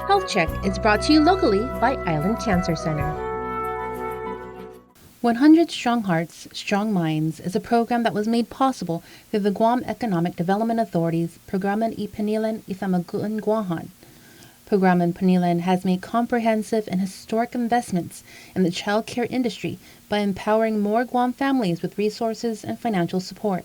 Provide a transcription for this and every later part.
Health Check is brought to you locally by Island Cancer Center. 100 Strong Hearts, Strong Minds is a program that was made possible through the Guam Economic Development Authority's Programan y Panilan Ithamaguan Guahan. Programan Panilan has made comprehensive and historic investments in the child care industry by empowering more Guam families with resources and financial support.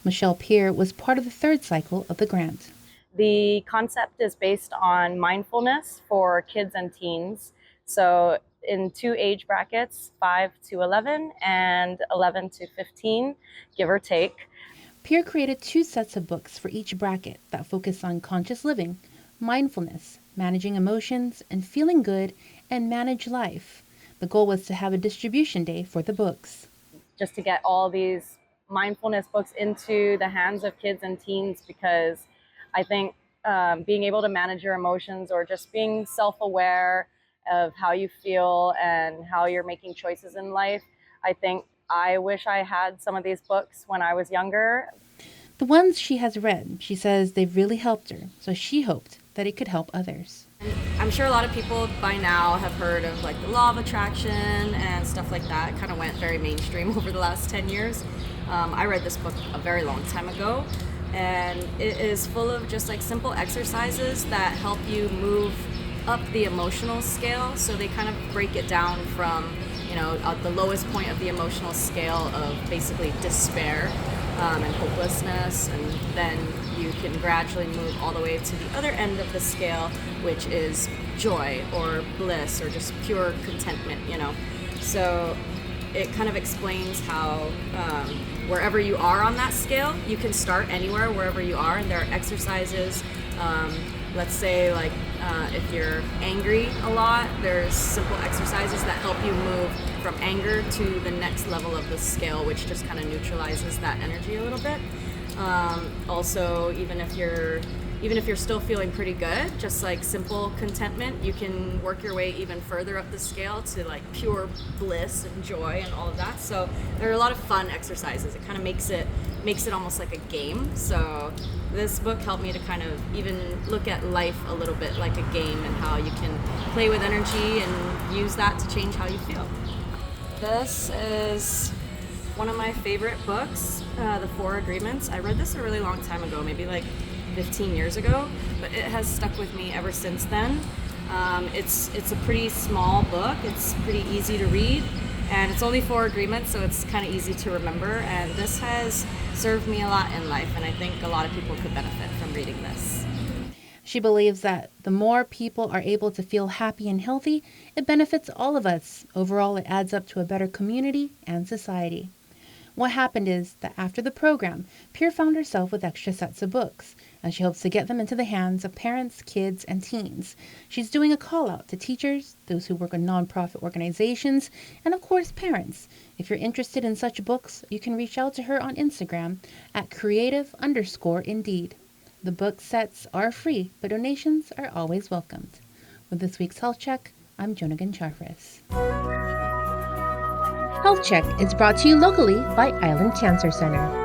Michelle Peer was part of the third cycle of the grant. The concept is based on mindfulness for kids and teens. So in two age brackets, 5 to 11 and 11 to 15, give or take. Peer created 2 sets of books for each bracket that focus on conscious living, mindfulness, managing emotions, and feeling good, and manage life. The goal was to have a distribution day for the books. Just to get all these mindfulness books into the hands of kids and teens, because I think being able to manage your emotions or just being self-aware of how you feel and how you're making choices in life, I wish I had some of these books when I was younger. The ones she has read, she says they've really helped her, so she hoped that it could help others. I'm sure a lot of people by now have heard of like the law of attraction and stuff like that. It kind of went very mainstream over the last 10 years. I read this book a very long time ago, and it is full of just like simple exercises that help you move up the emotional scale. So they kind of break it down from, the lowest point of the emotional scale of basically despair and hopelessness, and then you can gradually move all the way to the other end of the scale, which is joy or bliss or just pure contentment, So it kind of explains how wherever you are on that scale, you can start anywhere, wherever you are, and there are exercises. Let's say if you're angry a lot, there's simple exercises that help you move from anger to the next level of the scale, which just kind of neutralizes that energy a little bit. Also, even if you're still feeling pretty good, just like simple contentment, you can work your way even further up the scale to like pure bliss and joy and all of that. So there are a lot of fun exercises. It kind of makes it almost like a game. So this book helped me to kind of even look at life a little bit like a game, and how you can play with energy and use that to change how you feel. This is one of my favorite books, The 4 Agreements. I read this a really long time ago, maybe like 15 years ago, but it has stuck with me ever since then. It's a pretty small book. It's pretty easy to read, and it's only 4 agreements, so it's kind of easy to remember. And this has served me a lot in life, and I think a lot of people could benefit from reading this. She believes that the more people are able to feel happy and healthy, it benefits all of us. Overall, it adds up to a better community and society. What happened is that after the program, Peer found herself with extra sets of books, and she hopes to get them into the hands of parents, kids, and teens. She's doing a call out to teachers, those who work in nonprofit organizations, and of course parents. If you're interested in such books, you can reach out to her on Instagram at creative_indeed. The book sets are free, but donations are always welcomed. With this week's Health Check, I'm Jonagan Charfris. Health Check is brought to you locally by Island Cancer Center.